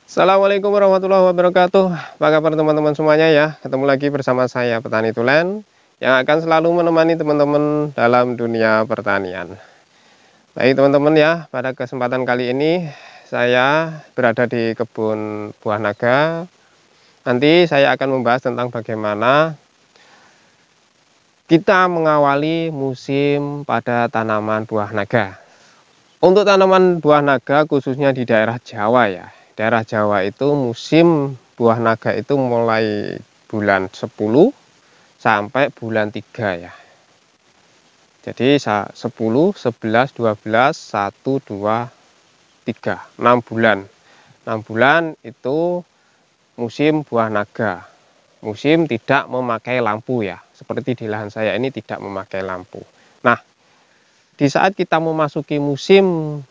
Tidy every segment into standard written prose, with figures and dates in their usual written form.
Assalamualaikum warahmatullahi wabarakatuh. Apa kabar teman-teman semuanya ya? Ketemu lagi bersama saya Petani Tulen yang akan selalu menemani teman-teman dalam dunia pertanian. Baik teman-teman ya, pada kesempatan kali ini saya berada di kebun buah naga. Nanti saya akan membahas tentang bagaimana kita mengawali musim pada tanaman buah naga. Untuk tanaman buah naga khususnya di daerah Jawa ya. Daerah Jawa itu musim buah naga itu mulai bulan 10 sampai bulan 3 ya. Jadi 10, 11, 12, 1, 2, 3, 6 bulan. 6 bulan itu musim buah naga. Musim tidak memakai lampu ya. Seperti di lahan saya ini tidak memakai lampu. Nah, di saat kita memasuki musim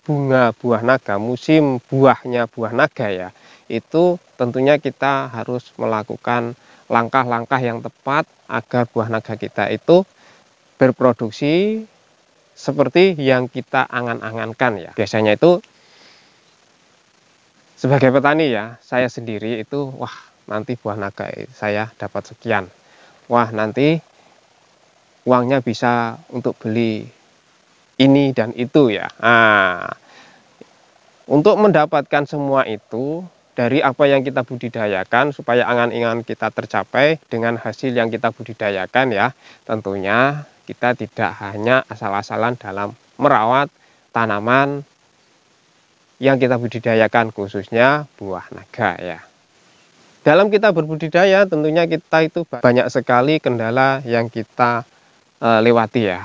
bunga buah naga, musim buahnya buah naga ya, itu tentunya kita harus melakukan langkah-langkah yang tepat agar buah naga kita itu berproduksi seperti yang kita angan-angankan ya. Biasanya itu sebagai petani ya, saya sendiri itu wah nanti buah naga saya dapat sekian, wah nanti uangnya bisa untuk beli ini dan itu ya. Nah, untuk mendapatkan semua itu dari apa yang kita budidayakan supaya angan-angan kita tercapai dengan hasil yang kita budidayakan ya, tentunya kita tidak hanya asal-asalan dalam merawat tanaman yang kita budidayakan khususnya buah naga ya. Dalam kita berbudidaya tentunya kita itu banyak sekali kendala yang kita lewati ya.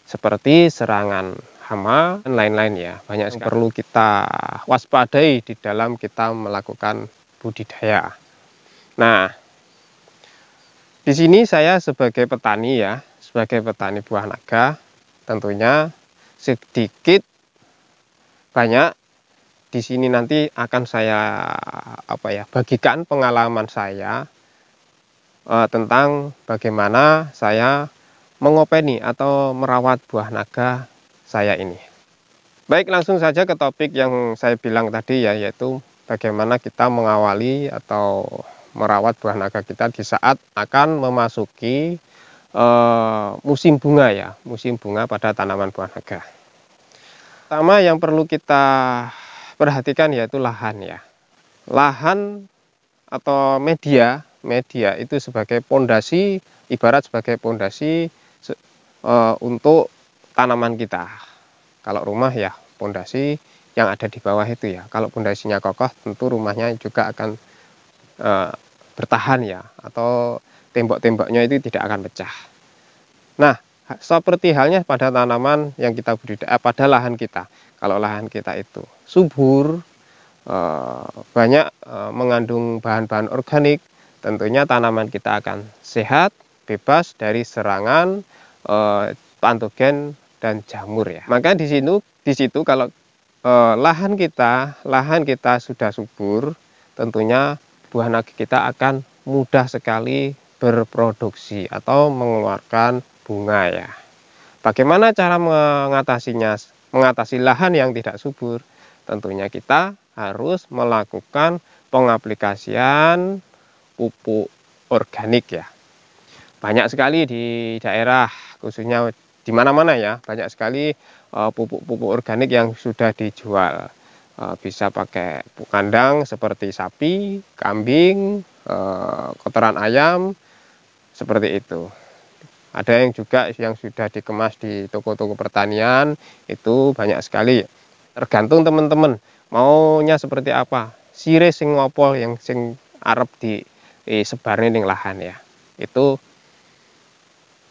Seperti serangan hama dan lain-lain ya. Banyak yang perlu kita waspadai di dalam kita melakukan budidaya. Nah, di sini saya sebagai petani ya, sebagai petani buah naga, tentunya sedikit banyak di sini nanti akan saya bagikan pengalaman saya tentang bagaimana saya mengopeni atau merawat buah naga saya ini. Baik, langsung saja ke topik yang saya bilang tadi ya, yaitu bagaimana kita mengawali atau merawat buah naga kita di saat akan memasuki musim bunga ya, musim bunga pada tanaman buah naga. Pertama yang perlu kita perhatikan yaitu lahan ya. Lahan atau media itu sebagai pondasi, ibarat sebagai pondasi untuk tanaman kita. Kalau rumah ya pondasi yang ada di bawah itu ya. Kalau pondasinya kokoh tentu rumahnya juga akan bertahan ya, atau tembok-temboknya itu tidak akan pecah. Nah, seperti halnya pada tanaman yang kita budidaya pada lahan kita. Kalau lahan kita itu subur, banyak mengandung bahan-bahan organik, tentunya tanaman kita akan sehat, bebas dari serangan patogen dan jamur ya. Maka di situ kalau lahan kita sudah subur, tentunya buah naga kita akan mudah sekali berproduksi atau mengeluarkan bunga ya. Bagaimana cara mengatasi lahan yang tidak subur? Tentunya kita harus melakukan pengaplikasian pupuk organik ya. Banyak sekali di daerah, khususnya di mana-mana ya, banyak sekali pupuk-pupuk organik yang sudah dijual. Bisa pakai pupuk kandang seperti sapi, kambing, kotoran ayam, seperti itu. Ada yang juga yang sudah dikemas di toko-toko pertanian, itu banyak sekali. Tergantung teman-teman maunya seperti apa. Sire sing ngopo yang sing arep sebarnya ning lahan ya. Itu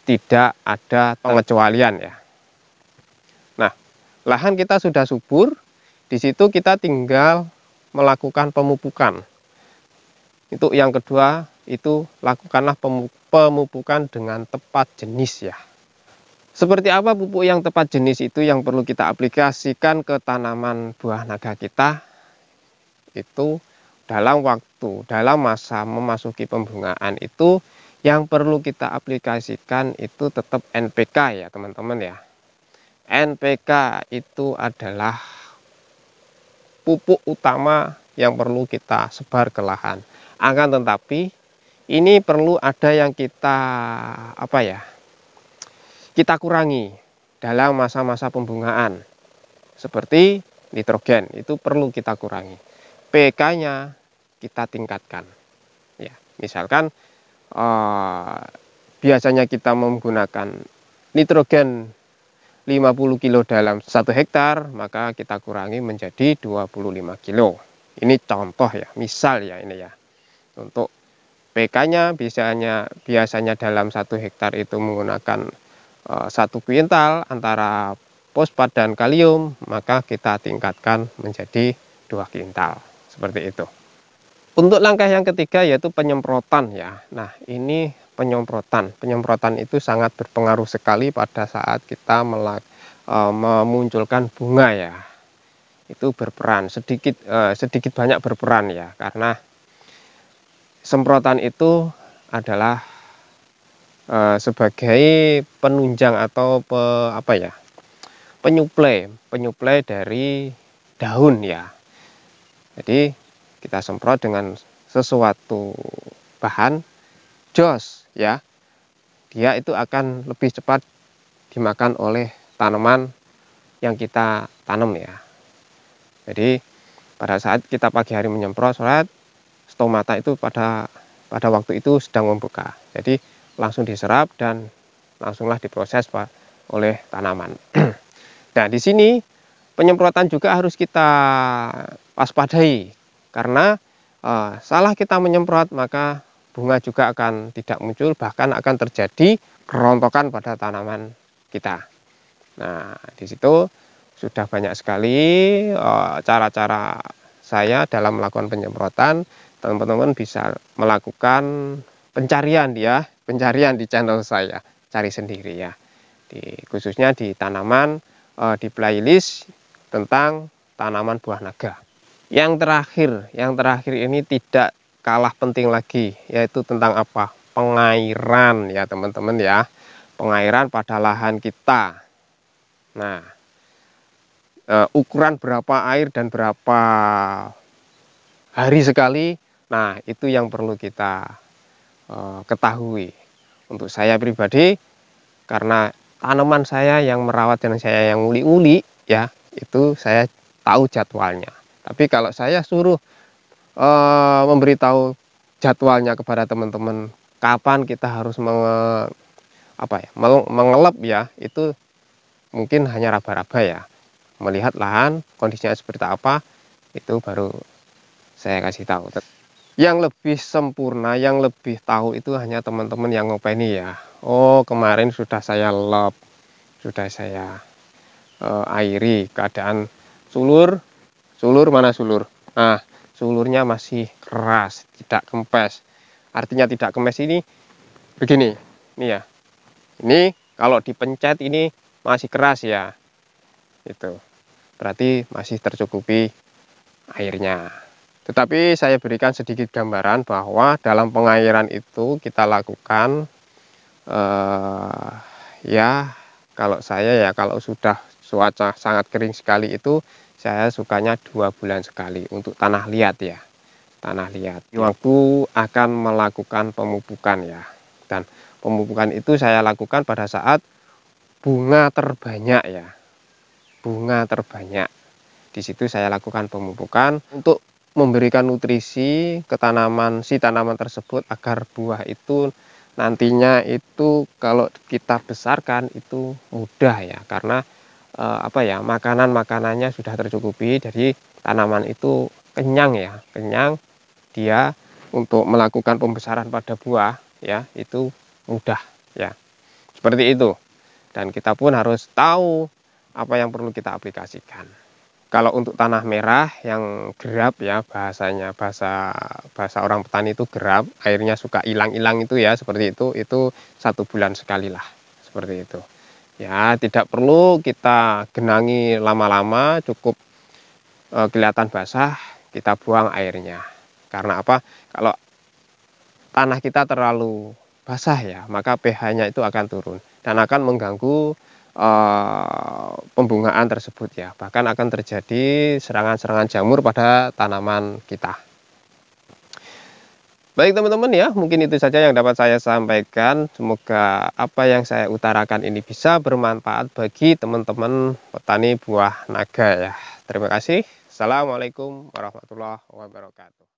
tidak ada pengecualian ya. Nah, lahan kita sudah subur, di situ kita tinggal melakukan pemupukan. Itu yang kedua, itu lakukanlah pemupukan dengan tepat jenis ya. Seperti apa pupuk yang tepat jenis itu yang perlu kita aplikasikan ke tanaman buah naga kita? Itu dalam masa memasuki pembungaan itu yang perlu kita aplikasikan itu tetap NPK ya teman-teman ya. NPK itu adalah pupuk utama yang perlu kita sebar ke lahan. Akan tetapi ini perlu ada yang kita kita kurangi dalam masa-masa pembungaan. Seperti nitrogen itu perlu kita kurangi. pK-nya kita tingkatkan. Ya, misalkan biasanya kita menggunakan nitrogen 50 kilo dalam 1 hektar, maka kita kurangi menjadi 25 kilo. Ini contoh ya, misal ya ini ya. Untuk pK-nya biasanya dalam 1 hektar itu menggunakan 1 kuintal antara fosfat dan kalium, maka kita tingkatkan menjadi 2 kuintal. Seperti itu. Untuk langkah yang ketiga yaitu penyemprotan ya. Nah, ini penyemprotan itu sangat berpengaruh sekali pada saat kita memunculkan bunga ya. Itu berperan sedikit banyak berperan ya, karena semprotan itu adalah sebagai penunjang atau penyuplai dari daun ya. Jadi kita semprot dengan sesuatu bahan jos ya, dia itu akan lebih cepat dimakan oleh tanaman yang kita tanam ya. Jadi pada saat kita pagi hari menyemprot, stomata itu pada waktu itu sedang membuka, jadi langsung diserap dan langsunglah diproses oleh tanaman. Nah, di sini penyemprotan juga harus kita waspadai, karena salah kita menyemprot maka bunga juga akan tidak muncul, bahkan akan terjadi kerontokan pada tanaman kita. Nah, di situ sudah banyak sekali cara-cara saya dalam melakukan penyemprotan. Teman-teman bisa melakukan pencarian di channel saya, cari sendiri ya. Khususnya di tanaman, di playlist tentang tanaman buah naga. Yang terakhir ini tidak kalah penting lagi, yaitu tentang apa? Pengairan ya teman-teman ya. Pengairan pada lahan kita. Nah, ukuran berapa air dan berapa hari sekali, nah itu yang perlu kita ketahui. Untuk saya pribadi, karena tanaman saya yang merawat dan saya yang uli-uli ya, itu saya tahu jadwalnya. Tapi kalau saya suruh memberitahu jadwalnya kepada teman-teman kapan kita harus mengelap ya, itu mungkin hanya raba-raba ya. Melihat lahan kondisinya seperti apa, itu baru saya kasih tahu. Yang lebih sempurna, yang lebih tahu itu hanya teman-teman yang ngopeni ya. Oh, kemarin sudah saya lop, sudah saya airi, keadaan sulur mana sulur. Nah, sulurnya masih keras, tidak kempes. Artinya tidak kempes ini begini, ini ya. Ini kalau dipencet ini masih keras ya. Itu berarti masih tercukupi airnya. Tetapi saya berikan sedikit gambaran bahwa dalam pengairan itu kita lakukan ya, kalau saya ya, kalau sudah cuaca sangat kering sekali itu saya sukanya 2 bulan sekali untuk tanah liat ya. Tanah liat. Waktu akan melakukan pemupukan ya. Dan pemupukan itu saya lakukan pada saat bunga terbanyak ya. Bunga terbanyak. Di situ saya lakukan pemupukan untuk memberikan nutrisi ke tanaman tersebut agar buah itu nantinya itu kalau kita besarkan itu mudah ya, karena makanannya sudah tercukupi, jadi tanaman itu kenyang ya, dia untuk melakukan pembesaran pada buah ya, itu mudah ya, seperti itu. Dan kita pun harus tahu apa yang perlu kita aplikasikan. Kalau untuk tanah merah yang gerap ya, bahasa orang petani itu gerap, airnya suka hilang-hilang itu ya, seperti itu 1 bulan sekali lah, seperti itu. Ya, tidak perlu kita genangi lama-lama, cukup kelihatan basah, kita buang airnya. Karena apa? Kalau tanah kita terlalu basah ya, maka pH-nya itu akan turun dan akan mengganggu pembungaan tersebut ya. Bahkan akan terjadi serangan-serangan jamur pada tanaman kita. Baik teman-teman ya, mungkin itu saja yang dapat saya sampaikan. Semoga apa yang saya utarakan ini bisa bermanfaat bagi teman-teman petani buah naga ya. Terima kasih. Assalamualaikum warahmatullahi wabarakatuh.